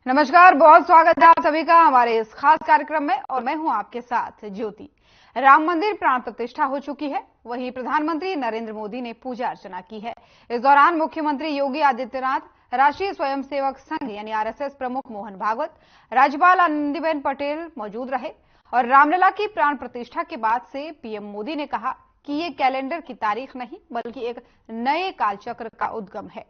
नमस्कार, बहुत स्वागत है आप सभी का हमारे इस खास कार्यक्रम में और मैं हूं आपके साथ ज्योति। राम मंदिर प्राण प्रतिष्ठा हो चुकी है, वहीं प्रधानमंत्री नरेंद्र मोदी ने पूजा अर्चना की है। इस दौरान मुख्यमंत्री योगी आदित्यनाथ, राष्ट्रीय स्वयंसेवक संघ यानी आरएसएस प्रमुख मोहन भागवत, राज्यपाल आनंदीबेन पटेल मौजूद रहे और रामलला की प्राण प्रतिष्ठा के बाद से पीएम मोदी ने कहा कि ये कैलेंडर की तारीख नहीं बल्कि एक नए कालचक्र का उद्गम है।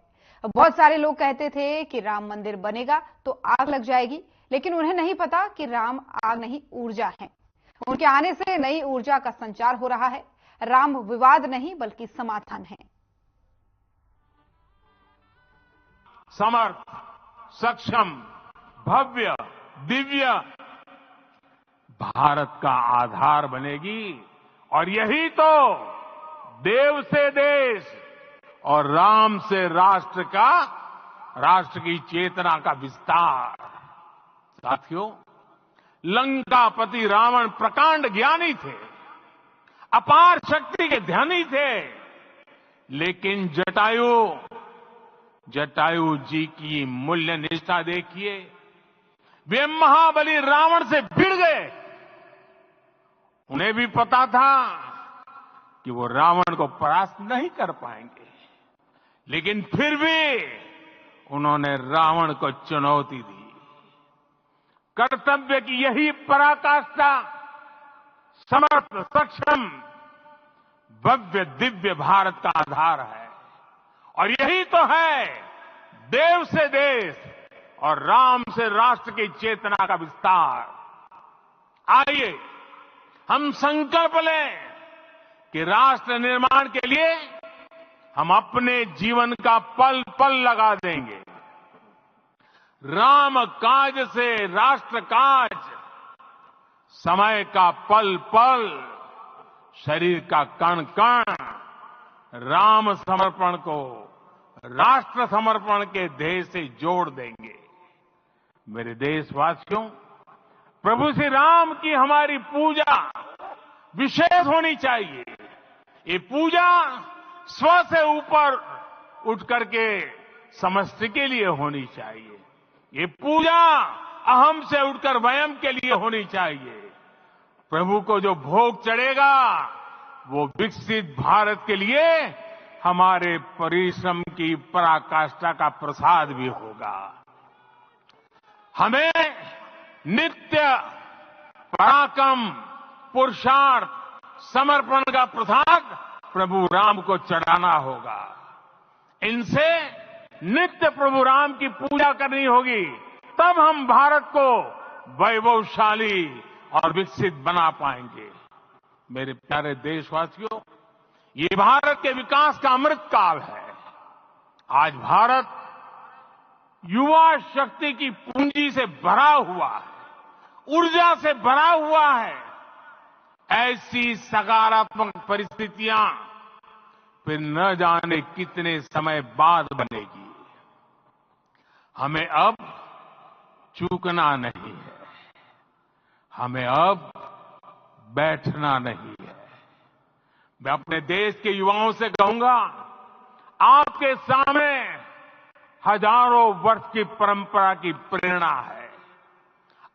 बहुत सारे लोग कहते थे कि राम मंदिर बनेगा तो आग लग जाएगी, लेकिन उन्हें नहीं पता कि राम आग नहीं ऊर्जा है। उनके आने से नई ऊर्जा का संचार हो रहा है। राम विवाद नहीं बल्कि समाधान है। समर्थ, सक्षम, भव्य, दिव्य भारत का आधार बनेगी और यही तो देव से देश और राम से राष्ट्र की चेतना का विस्तार। साथियों, लंकापति रावण प्रकांड ज्ञानी थे, अपार शक्ति के धनी थे, लेकिन जटायु जी की मूल्य निष्ठा देखिए। वे महाबली रावण से भिड़ गए। उन्हें भी पता था कि वो रावण को परास्त नहीं कर पाएंगे, लेकिन फिर भी उन्होंने रावण को चुनौती दी। कर्तव्य की यही पराकाष्ठा समर्थ, सक्षम, भव्य, दिव्य भारत का आधार है और यही तो है देव से देश और राम से राष्ट्र की चेतना का विस्तार। आइए हम संकल्प लें कि राष्ट्र निर्माण के लिए हम अपने जीवन का पल पल लगा देंगे। राम काज से राष्ट्र काज, समय का पल पल, शरीर का कण कण राम समर्पण को राष्ट्र समर्पण के ध्येय से जोड़ देंगे। मेरे देशवासियों, प्रभु श्री राम की हमारी पूजा विशेष होनी चाहिए। ये पूजा स्व से ऊपर उठ करके समष्टि के लिए होनी चाहिए। ये पूजा अहम से उठकर वयम के लिए होनी चाहिए। प्रभु को जो भोग चढ़ेगा वो विकसित भारत के लिए हमारे परिश्रम की पराकाष्ठा का प्रसाद भी होगा। हमें नित्य पराक्रम, पुरुषार्थ, समर्पण का प्रसाद प्रभु राम को चढ़ाना होगा। इनसे नित्य प्रभु राम की पूजा करनी होगी, तब हम भारत को वैभवशाली और विकसित बना पाएंगे। मेरे प्यारे देशवासियों, ये भारत के विकास का अमृत काल है। आज भारत युवा शक्ति की पूंजी से भरा हुआ है, ऊर्जा से भरा हुआ है। ऐसी सकारात्मक परिस्थितियां फिर न जाने कितने समय बाद बनेगी। हमें अब चूकना नहीं है, हमें अब बैठना नहीं है। मैं अपने देश के युवाओं से कहूंगा, आपके सामने हजारों वर्ष की परंपरा की प्रेरणा है।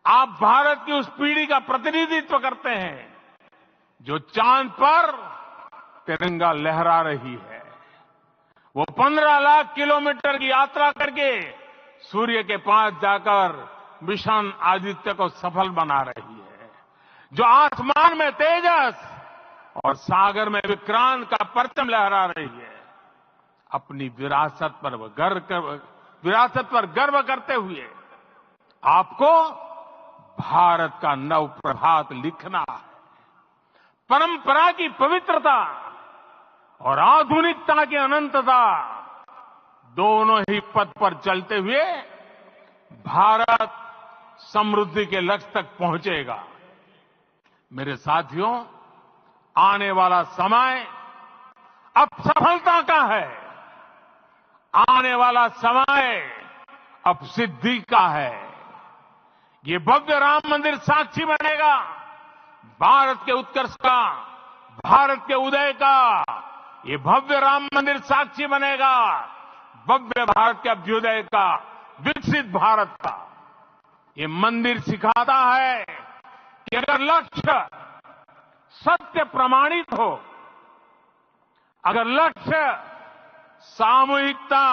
आप भारत की उस पीढ़ी का प्रतिनिधित्व करते हैं जो चांद पर तिरंगा लहरा रही है। वो 15 लाख किलोमीटर की यात्रा करके सूर्य के पास जाकर मिशन आदित्य को सफल बना रही है। जो आसमान में तेजस और सागर में विक्रांत का परचम लहरा रही है। अपनी विरासत पर गर्व करते हुए आपको भारत का नव प्रभात लिखना है। परंपरा की पवित्रता और आधुनिकता की अनंतता, दोनों ही पथ पर चलते हुए भारत समृद्धि के लक्ष्य तक पहुंचेगा। मेरे साथियों, आने वाला समय अब सफलता का है। आने वाला समय अब सिद्धि का है। ये भव्य राम मंदिर साक्षी बनेगा भारत के उत्कर्ष का, भारत के उदय का। ये भव्य राम मंदिर साक्षी बनेगा भव्य भारत के अभ्युदय का, विकसित भारत का। ये मंदिर सिखाता है कि अगर लक्ष्य सत्य प्रमाणित हो, अगर लक्ष्य सामूहिकता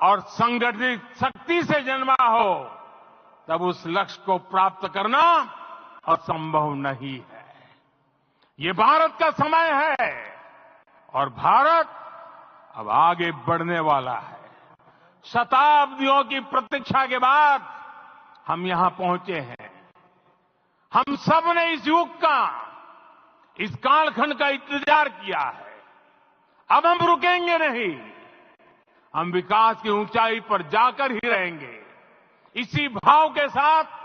और संगठित शक्ति से जन्मा हो, तब उस लक्ष्य को प्राप्त करना असंभव नहीं है। ये भारत का समय है और भारत अब आगे बढ़ने वाला है। शताब्दियों की प्रतीक्षा के बाद हम यहां पहुंचे हैं। हम सब ने इस युग का, इस कालखंड का इंतजार किया है। अब हम रुकेंगे नहीं, हम विकास की ऊंचाई पर जाकर ही रहेंगे। इसी भाव के साथ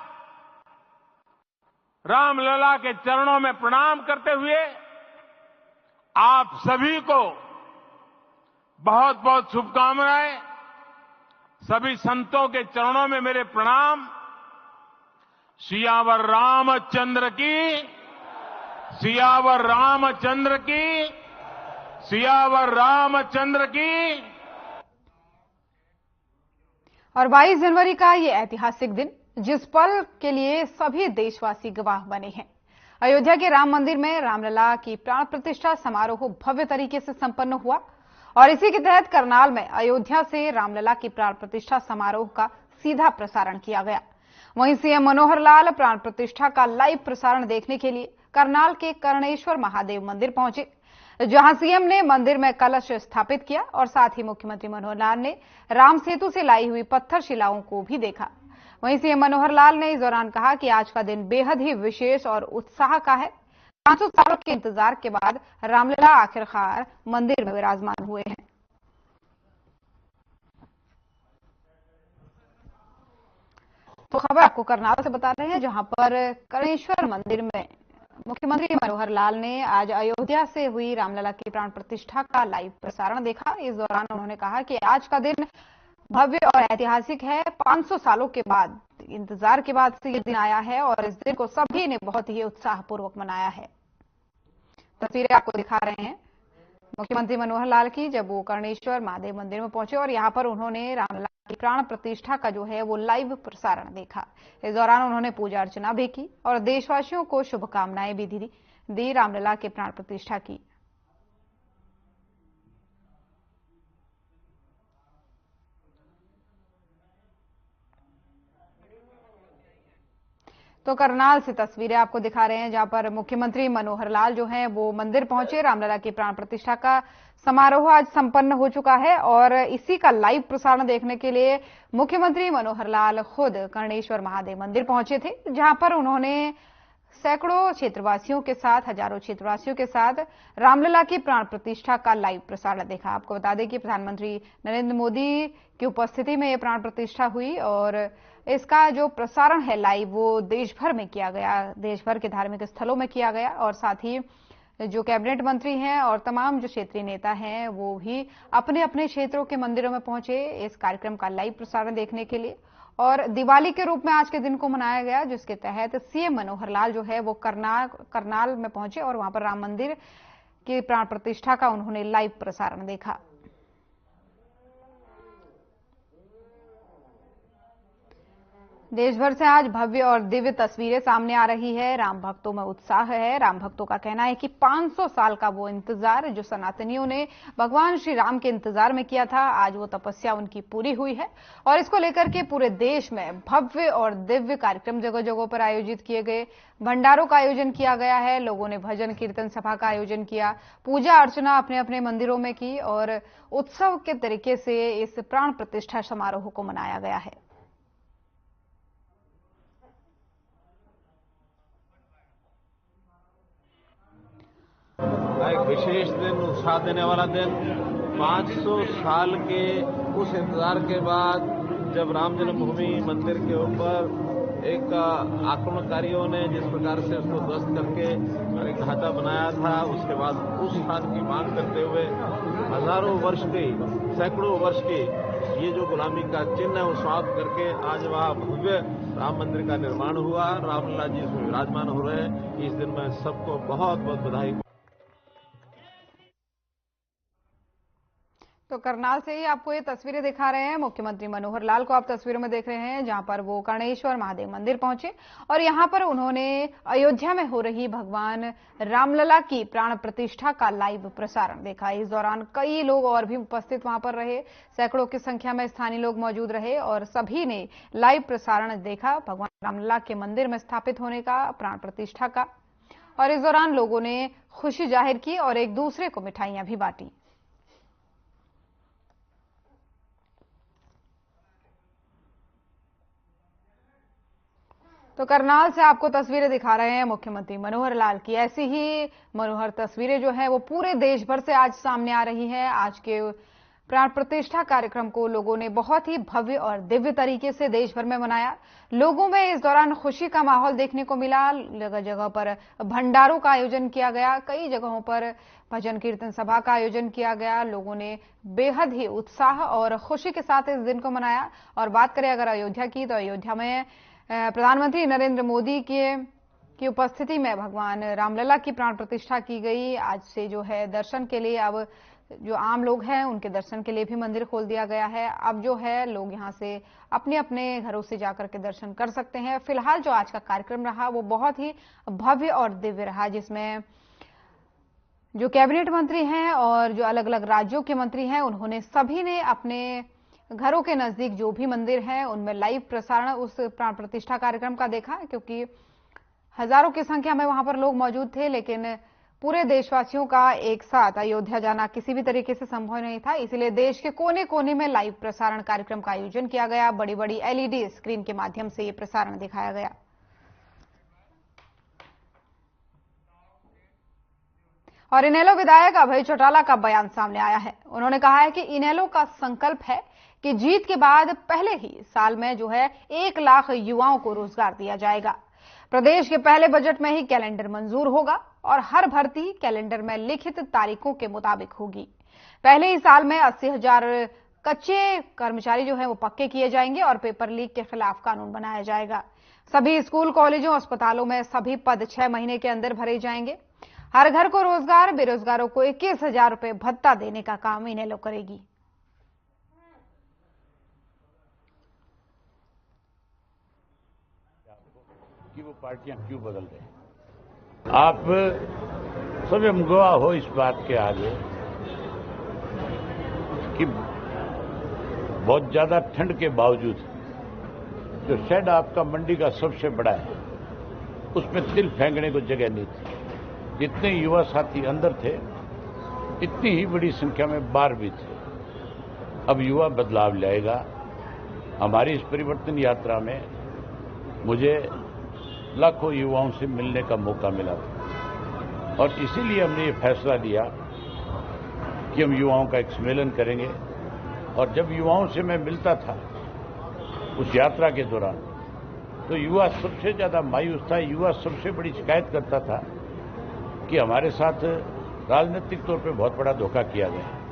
रामलला के चरणों में प्रणाम करते हुए आप सभी को बहुत बहुत शुभकामनाएं। सभी संतों के चरणों में मेरे प्रणाम। सियावर रामचंद्र की, सियावर रामचंद्र की, सियावर रामचंद्र की। और 22 जनवरी का ये ऐतिहासिक दिन, जिस पल के लिए सभी देशवासी गवाह बने हैं। अयोध्या के राम मंदिर में रामलला की प्राण प्रतिष्ठा समारोह भव्य तरीके से संपन्न हुआ और इसी के तहत करनाल में अयोध्या से रामलला की प्राण प्रतिष्ठा समारोह का सीधा प्रसारण किया गया। वहीं सीएम मनोहर लाल प्राण प्रतिष्ठा का लाइव प्रसारण देखने के लिए करनाल के कर्णेश्वर महादेव मंदिर पहुंचे, जहां सीएम ने मंदिर में कलश स्थापित किया और साथ ही मुख्यमंत्री मनोहर लाल ने राम सेतु से लाई हुई पत्थर शिलाओं को भी देखा। वहीं सीएम मनोहर लाल ने इस दौरान कहा कि आज का दिन बेहद ही विशेष और उत्साह का है। 500 सालों के इंतजार के बाद रामलला आखिरकार मंदिर में विराजमान हुए हैं। तो खबर आपको करनाल से बता रहे हैं, जहां पर कर्णेश्वर मंदिर में मुख्यमंत्री मनोहर लाल ने आज अयोध्या से हुई रामलला की प्राण प्रतिष्ठा का लाइव प्रसारण देखा। इस दौरान उन्होंने कहा कि आज का दिन भव्य और ऐतिहासिक है। 500 सालों के बाद, इंतजार के बाद से ये दिन आया है और इस दिन को सभी ने बहुत ही उत्साहपूर्वक मनाया है। तस्वीरें आपको दिखा रहे हैं मुख्यमंत्री मनोहर लाल की, जब वो कर्णेश्वर महादेव मंदिर में पहुंचे और यहां पर उन्होंने रामलला की प्राण प्रतिष्ठा का जो है वो लाइव प्रसारण देखा। इस दौरान उन्होंने पूजा अर्चना भी की और देशवासियों को शुभकामनाएं भी दी रामलला के प्राण प्रतिष्ठा की। तो करनाल से तस्वीरें आपको दिखा रहे हैं, जहां पर मुख्यमंत्री मनोहर लाल जो हैं वो मंदिर पहुंचे। रामलला की प्राण प्रतिष्ठा का समारोह आज संपन्न हो चुका है और इसी का लाइव प्रसारण देखने के लिए मुख्यमंत्री मनोहर लाल खुद कर्णेश्वर महादेव मंदिर पहुंचे थे, जहां पर उन्होंने सैकड़ों क्षेत्रवासियों के साथ, हजारों क्षेत्रवासियों के साथ रामलला की प्राण प्रतिष्ठा का लाइव प्रसारण देखा। आपको बता दें कि प्रधानमंत्री नरेंद्र मोदी की उपस्थिति में यह प्राण प्रतिष्ठा हुई और इसका जो प्रसारण है लाइव वो देश भर में किया गया, देश भर के धार्मिक स्थलों में किया गया और साथ ही जो कैबिनेट मंत्री हैं और तमाम जो क्षेत्रीय नेता हैं वो भी अपने अपने क्षेत्रों के मंदिरों में पहुंचे इस कार्यक्रम का लाइव प्रसारण देखने के लिए। और दिवाली के रूप में आज के दिन को मनाया गया, जिसके तहत सीएम मनोहर लाल जो है वो करनाल में पहुंचे और वहां पर राम मंदिर की प्राण प्रतिष्ठा का उन्होंने लाइव प्रसारण देखा। देश भर से आज भव्य और दिव्य तस्वीरें सामने आ रही है। राम भक्तों में उत्साह है। राम भक्तों का कहना है कि 500 साल का वो इंतजार जो सनातनियों ने भगवान श्री राम के इंतजार में किया था, आज वो तपस्या उनकी पूरी हुई है और इसको लेकर के पूरे देश में भव्य और दिव्य कार्यक्रम जगह जगह पर आयोजित किए गए। भंडारों का आयोजन किया गया है, लोगों ने भजन कीर्तन सभा का आयोजन किया, पूजा अर्चना अपने अपने मंदिरों में की और उत्सव के तरीके से इस प्राण प्रतिष्ठा समारोह को मनाया गया है। एक विशेष दिन, उत्साह देने वाला दिन। 500 साल के उस इंतजार के बाद जब राम जन्मभूमि मंदिर के ऊपर एक आक्रमणकारियों ने जिस प्रकार से उसको ध्वस्त करके एक ढांचा बनाया था, उसके बाद उस स्थान की मांग करते हुए हजारों वर्ष की, सैकड़ों वर्ष की ये जो गुलामी का चिन्ह है वो समाप्त करके आज वहां भव्य राम मंदिर का निर्माण हुआ। रामलला जी इसमें विराजमान हो रहे हैं। इस दिन मैं सबको बहुत बहुत बधाई। तो करनाल से ही आपको ये तस्वीरें दिखा रहे हैं। मुख्यमंत्री मनोहर लाल को आप तस्वीरों में देख रहे हैं, जहां पर वो कर्णेश्वर महादेव मंदिर पहुंचे और यहां पर उन्होंने अयोध्या में हो रही भगवान रामलला की प्राण प्रतिष्ठा का लाइव प्रसारण देखा। इस दौरान कई लोग और भी उपस्थित वहां पर रहे, सैकड़ों की संख्या में स्थानीय लोग मौजूद रहे और सभी ने लाइव प्रसारण देखा भगवान रामलला के मंदिर में स्थापित होने का, प्राण प्रतिष्ठा का। और इस दौरान लोगों ने खुशी जाहिर की और एक दूसरे को मिठाइयां भी बांटी। तो करनाल से आपको तस्वीरें दिखा रहे हैं मुख्यमंत्री मनोहर लाल की। ऐसी ही मनोहर तस्वीरें जो है वो पूरे देश भर से आज सामने आ रही है। आज के प्राण प्रतिष्ठा कार्यक्रम को लोगों ने बहुत ही भव्य और दिव्य तरीके से देश भर में मनाया। लोगों में इस दौरान खुशी का माहौल देखने को मिला। जगह जगह पर भंडारों का आयोजन किया गया, कई जगहों पर भजन कीर्तन सभा का आयोजन किया गया। लोगों ने बेहद ही उत्साह और खुशी के साथ इस दिन को मनाया। और बात करें अगर अयोध्या की, तो अयोध्या में प्रधानमंत्री नरेंद्र मोदी की उपस्थिति में भगवान रामलला की प्राण प्रतिष्ठा की गई। आज से जो है दर्शन के लिए, अब जो आम लोग हैं उनके दर्शन के लिए भी मंदिर खोल दिया गया है। अब जो है लोग यहां से अपने अपने घरों से जाकर के दर्शन कर सकते हैं। फिलहाल जो आज का कार्यक्रम रहा वो बहुत ही भव्य और दिव्य रहा, जिसमें जो कैबिनेट मंत्री हैं और जो अलग अलग राज्यों के मंत्री हैं, उन्होंने सभी ने अपने घरों के नजदीक जो भी मंदिर हैं उनमें लाइव प्रसारण उस प्राण प्रतिष्ठा कार्यक्रम का देखा, क्योंकि हजारों की संख्या में वहां पर लोग मौजूद थे। लेकिन पूरे देशवासियों का एक साथ अयोध्या जाना किसी भी तरीके से संभव नहीं था, इसलिए देश के कोने कोने में लाइव प्रसारण कार्यक्रम का आयोजन किया गया। बड़ी बड़ी एलईडी स्क्रीन के माध्यम से ये प्रसारण दिखाया गया। और इनेलो विधायक अभय चौटाला का बयान सामने आया है। उन्होंने कहा है कि इनेलो का संकल्प है कि जीत के बाद पहले ही साल में जो है 1 लाख युवाओं को रोजगार दिया जाएगा। प्रदेश के पहले बजट में ही कैलेंडर मंजूर होगा और हर भर्ती कैलेंडर में लिखित तारीखों के मुताबिक होगी। पहले ही साल में 80,000 कच्चे कर्मचारी जो है वो पक्के किए जाएंगे और पेपर लीक के खिलाफ कानून बनाया जाएगा। सभी स्कूल, कॉलेजों, अस्पतालों में सभी पद 6 महीने के अंदर भरे जाएंगे। हर घर को रोजगार, बेरोजगारों को 21,000 रुपए भत्ता देने का काम इनेलो करेगी। कि वो पार्टियां क्यों बदल रही हैं। आप स्वयं गवाह हो इस बात के आगे कि बहुत ज्यादा ठंड के बावजूद जो शेड आपका मंडी का सबसे बड़ा है, उसमें तिल फेंकने को जगह नहीं थी। जितने युवा साथी अंदर थे, इतनी ही बड़ी संख्या में बाहर भी थे। अब युवा बदलाव लाएगा। हमारी इस परिवर्तन यात्रा में मुझे लाखों युवाओं से मिलने का मौका मिला था और इसीलिए हमने ये फैसला लिया कि हम युवाओं का एक सम्मेलन करेंगे। और जब युवाओं से मैं मिलता था उस यात्रा के दौरान, तो युवा सबसे ज्यादा मायूस था। युवा सबसे बड़ी शिकायत करता था कि हमारे साथ राजनीतिक तौर पे बहुत बड़ा धोखा किया गया।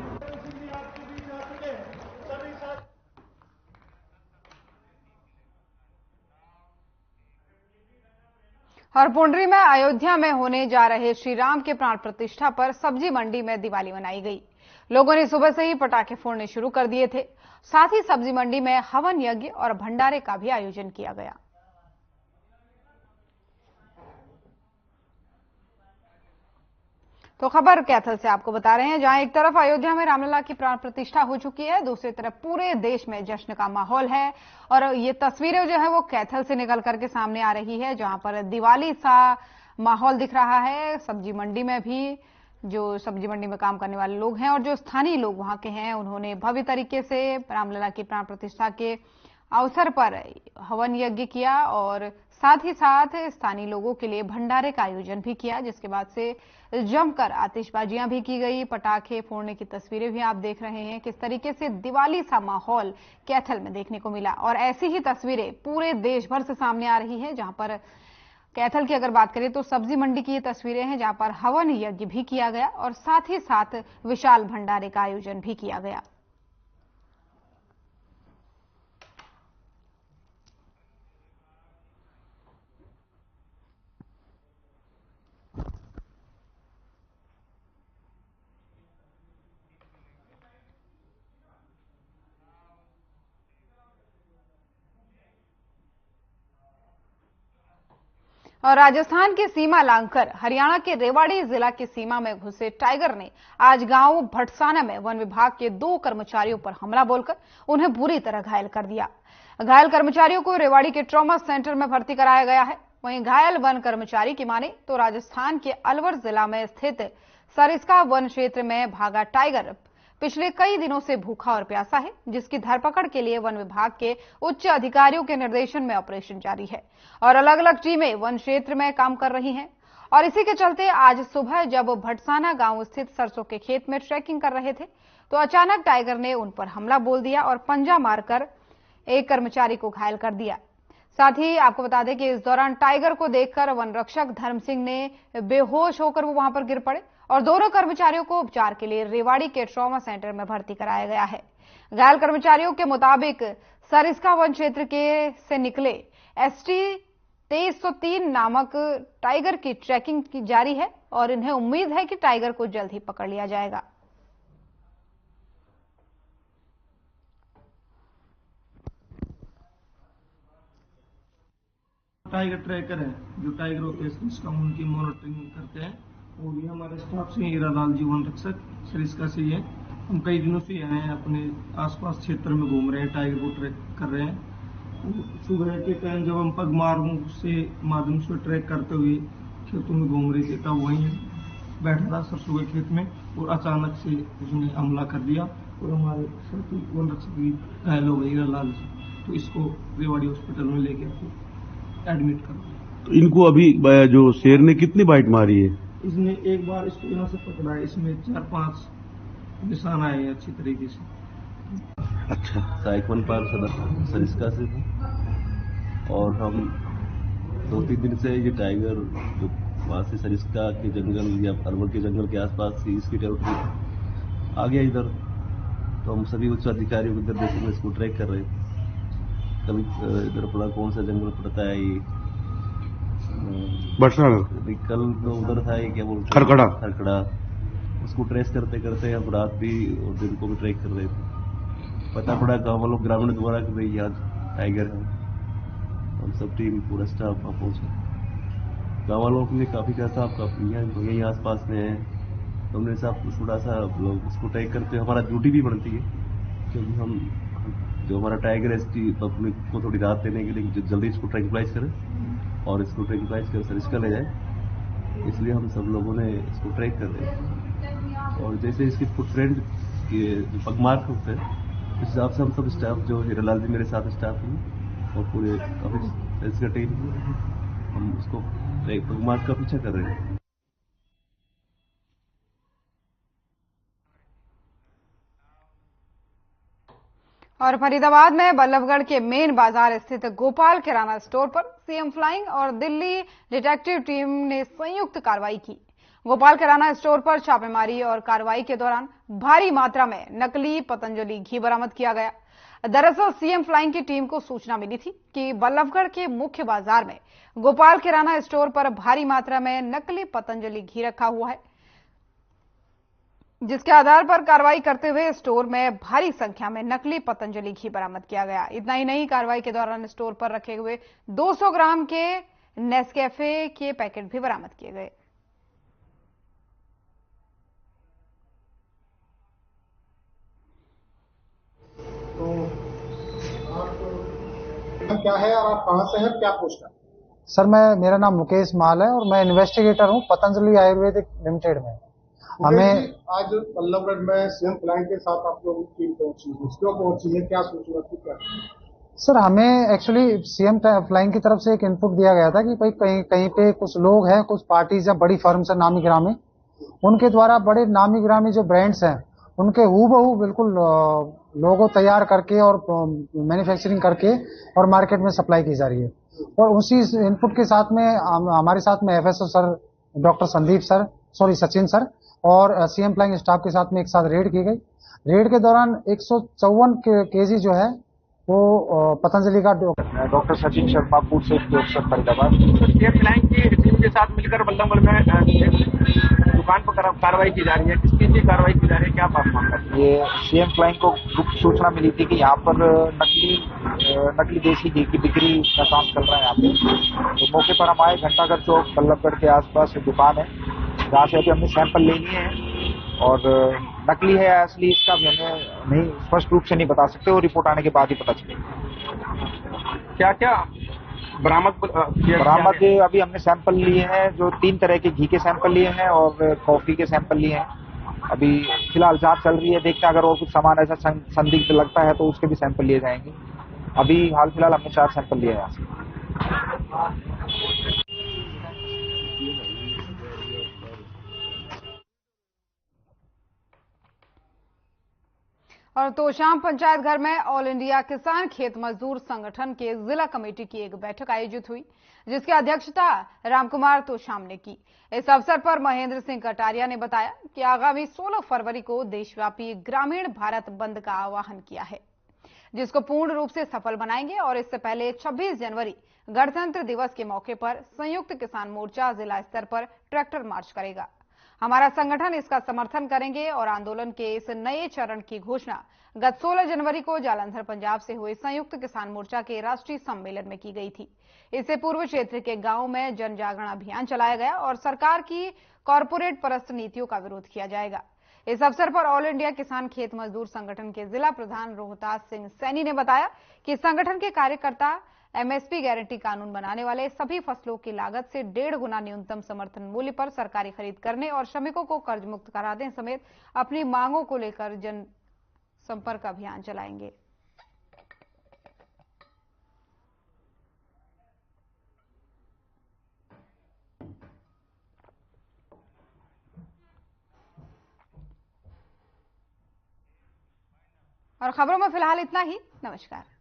और पुंडरी में अयोध्या में होने जा रहे श्री राम के प्राण प्रतिष्ठा पर सब्जी मंडी में दिवाली मनाई गई। लोगों ने सुबह से ही पटाखे फोड़ने शुरू कर दिए थे। साथ ही सब्जी मंडी में हवन यज्ञ और भंडारे का भी आयोजन किया गया। तो खबर कैथल से आपको बता रहे हैं, जहां एक तरफ अयोध्या में रामलला की प्राण प्रतिष्ठा हो चुकी है, दूसरी तरफ पूरे देश में जश्न का माहौल है। और ये तस्वीरें जो है वो कैथल से निकल करके सामने आ रही है, जहां पर दिवाली सा माहौल दिख रहा है। सब्जी मंडी में भी जो सब्जी मंडी में काम करने वाले लोग हैं और जो स्थानीय लोग वहां के हैं, उन्होंने भव्य तरीके से रामलला की प्राण प्रतिष्ठा के अवसर पर हवन यज्ञ किया और साथ ही साथ स्थानीय लोगों के लिए भंडारे का आयोजन भी किया, जिसके बाद से जमकर आतिशबाजियां भी की गई, पटाखे फोड़ने की तस्वीरें भी आप देख रहे हैं। किस तरीके से दिवाली सा माहौल कैथल में देखने को मिला और ऐसी ही तस्वीरें पूरे देश भर से सामने आ रही है। जहां पर कैथल की अगर बात करें तो सब्जी मंडी की ये तस्वीरें हैं, जहां पर हवन यज्ञ भी किया गया और साथ ही साथ विशाल भंडारे का आयोजन भी किया गया। और राजस्थान की सीमा लांघकर हरियाणा के रेवाड़ी जिला की सीमा में घुसे टाइगर ने आज गांव भटसाना में वन विभाग के 2 कर्मचारियों पर हमला बोलकर उन्हें बुरी तरह घायल कर दिया। घायल कर्मचारियों को रेवाड़ी के ट्रॉमा सेंटर में भर्ती कराया गया है। वहीं घायल वन कर्मचारी की माने तो राजस्थान के अलवर जिला में स्थित सरिस्का वन क्षेत्र में भागा टाइगर पिछले कई दिनों से भूखा और प्यासा है, जिसकी धरपकड़ के लिए वन विभाग के उच्च अधिकारियों के निर्देशन में ऑपरेशन जारी है और अलग अलग टीमें वन क्षेत्र में काम कर रही हैं। और इसी के चलते आज सुबह जब भटसाना गांव स्थित सरसों के खेत में ट्रैकिंग कर रहे थे तो अचानक टाइगर ने उन पर हमला बोल दिया और पंजा मारकर एक कर्मचारी को घायल कर दिया। साथ ही आपको बता दें कि इस दौरान टाइगर को देखकर वन रक्षक धर्म सिंह ने बेहोश होकर वो वहां पर गिर पड़े और दोनों कर्मचारियों को उपचार के लिए रेवाड़ी के ट्रॉमा सेंटर में भर्ती कराया गया है। घायल कर्मचारियों के मुताबिक सरिस्का वन क्षेत्र के से निकले ST 2303 नामक टाइगर की ट्रैकिंग की जारी है और इन्हें उम्मीद है कि टाइगर को जल्द ही पकड़ लिया जाएगा। टाइगर ट्रैकर है जो टाइगर होते हैं इसका उनकी मॉनिटरिंग करते हैं और ये हमारे स्टाफ से हीरालाल जी वन रक्षक सरिस्का से ही है। हम कई दिनों से आए हैं, अपने आसपास क्षेत्र में घूम रहे हैं, टाइगर को ट्रैक कर रहे हैं। सुबह के टाइम जब हम पगमार्गों से माध्यम से ट्रैक करते हुए खेतों में घूम रहे थे तब वहीं बैठा था सरसों के खेत में और अचानक से उसने हमला कर दिया और हमारे साथी वन रक्षक भी घायल हो गए हीरालाल जी। तो इसको रेवाड़ी हॉस्पिटल में लेके एडमिट करो। तो इनको अभी जो शेर ने कितनी बाइट मारी है? इसने एक बार इसको यहाँ से पकड़ा है, इसमें 4-5 निशान आए हैं अच्छी तरीके से। अच्छा, सहायक वनपाल सदर सरिस्का से थे और हम 2-3 दिन से ये टाइगर जो वहाँ से सरिस्का के जंगल या अलवर के जंगल के आसपास ही इसकी टेरिटरी आ गया इधर। तो हम सभी उच्च अधिकारियों के निर्देशन में इसको ट्रैक कर रहे हैं। कभी इधर पड़ा, कौन सा जंगल पड़ता है ये कल तो उधर था ये क्या बोलते हैं खरखड़ा। उसको ट्रेस करते करते हम रात भी और दिन को भी ट्रैक कर रहे थे। पता पड़ा गाँव वालों ग्रामीण द्वारा कि भाई यहाँ टाइगर है। हम सब टीम पूरा स्टाफ वहाँ पहुंचे। गाँव वालों के लिए काफी कहता आप यही आस पास में है। तो हमने साहब थोड़ा सा लोग उसको ट्रैक करते हमारा ड्यूटी भी बढ़ती है क्योंकि हम जो हमारा टाइगर है इसकी पब्लिक को थोड़ी राहत देने के लिए जल्दी इसको ट्रैंक्विलाइज करें और इसको ट्रैंक्विलाइज कर सरिस्का ले जाए, इसलिए हम सब लोगों ने इसको ट्रैक कर रहे हैं। और जैसे इसकी फुटप्रिंट के पगमार्क होते हैं उस हिसाब से हम सब स्टाफ जो हीरालाल जी मेरे साथ स्टाफ हैं और पूरे ऑफिस का टीम हम उसको पगमार्क का पीछा कर रहे हैं। और फरीदाबाद में बल्लभगढ़ के मेन बाजार स्थित गोपाल किराना स्टोर पर सीएम फ्लाइंग और दिल्ली डिटेक्टिव टीम ने संयुक्त कार्रवाई की। गोपाल किराना स्टोर पर छापेमारी और कार्रवाई के दौरान भारी मात्रा में नकली पतंजलि घी बरामद किया गया। दरअसल सीएम फ्लाइंग की टीम को सूचना मिली थी कि बल्लभगढ़ के मुख्य बाजार में गोपाल किराना स्टोर पर भारी मात्रा में नकली पतंजलि घी रखा हुआ है, जिसके आधार पर कार्रवाई करते हुए स्टोर में भारी संख्या में नकली पतंजलि घी बरामद किया गया। इतना ही नहीं, कार्रवाई के दौरान स्टोर पर रखे हुए 200 ग्राम के नेस्कैफे के पैकेट भी बरामद किए गए। तो आप क्या है और आप कहां से हैं, क्या पूछना? सर मेरा नाम मुकेश माल है और मैं इन्वेस्टिगेटर हूं पतंजलि आयुर्वेदिक लिमिटेड में। हमें आज बल्लभगढ़ में सीएम फ्लाइंग के साथ आप लोगों की टीम पहुंची है, क्यों पहुंची है, क्या सूचना थी, क्या? सर हमें एक्चुअली सीएम फ्लाइंग की तरफ से एक इनपुट दिया गया था कि भाई कहीं पे कुछ लोग हैं, कुछ पार्टीज या बड़ी फर्म्स हैं नामी गिरामी, उनके द्वारा बड़े नामी गिरामी जो ब्रांड्स हैं उनके हूबहू बिल्कुल लोगो तैयार करके और मैन्युफैक्चरिंग करके और मार्केट में सप्लाई की जा रही है। और उसी इनपुट के साथ में हमारे साथ में FSO sir doctor Sachin sir और सीएम फ्लाइंग स्टाफ के साथ में एक साथ रेड की गई। रेड के दौरान 154 केजी जो है वो पतंजलि का doctor Sachin Sharma food safety officer Faridabad CM flying की टीम के साथ मिलकर बल्लभगढ़ में दुकान पर कार्रवाई की जा रही है। किसकी की कार्रवाई की जा रही है, क्या बात मांग रहे हैं? ये सीएम फ्लाइंग को गुप्त सूचना मिली थी कि यहाँ पर नकली देसी घी की बिक्री का काम चल रहा है यहाँ पे। तो मौके पर हम आए, घंटाघर चौक बल्लभगढ़ के आसपास एक दुकान है जहाँ से अभी हमने सैंपल ले लिए हैं और नकली है या असली इसका भी हमें नहीं स्पष्ट रूप से नहीं बता सकते, और रिपोर्ट आने के बाद ही पता चलेगा। क्या क्या बरामद अभी हमने सैंपल लिए हैं, जो 3 तरह के घी के सैंपल लिए हैं और कॉफी के सैंपल लिए हैं। अभी फिलहाल जांच चल रही है, देखते हैं अगर और कुछ सामान ऐसा संदिग्ध लगता है तो उसके भी सैंपल लिए जाएंगे। अभी हाल फिलहाल हमने 4 सैंपल लिए हैं यहाँ से। और तोशाम पंचायत घर में ऑल इंडिया किसान खेत मजदूर संगठन के जिला कमेटी की एक बैठक आयोजित हुई, जिसकी अध्यक्षता रामकुमार तोशाम ने की। इस अवसर पर महेंद्र सिंह कटारिया ने बताया कि आगामी 16 फरवरी को देशव्यापी ग्रामीण भारत बंद का आह्वान किया है, जिसको पूर्ण रूप से सफल बनाएंगे और इससे पहले 26 जनवरी गणतंत्र दिवस के मौके पर संयुक्त किसान मोर्चा जिला स्तर पर ट्रैक्टर मार्च करेगा। हमारा संगठन इसका समर्थन करेंगे और आंदोलन के इस नए चरण की घोषणा गत 16 जनवरी को जालंधर पंजाब से हुए संयुक्त किसान मोर्चा के राष्ट्रीय सम्मेलन में की गई थी। इससे पूर्व क्षेत्र के गांव में जन जागरण अभियान चलाया गया और सरकार की कॉरपोरेट परस्त नीतियों का विरोध किया जाएगा। इस अवसर पर ऑल इंडिया किसान खेत मजदूर संगठन के जिला प्रधान रोहतास सिंह सैनी ने बताया कि संगठन के कार्यकर्ता एमएसपी गारंटी कानून बनाने वाले सभी फसलों की लागत से 1.5 गुना न्यूनतम समर्थन मूल्य पर सरकारी खरीद करने और श्रमिकों को कर्ज मुक्त कराने समेत अपनी मांगों को लेकर जन संपर्क अभियान चलाएंगे। और खबरों में फिलहाल इतना ही। नमस्कार।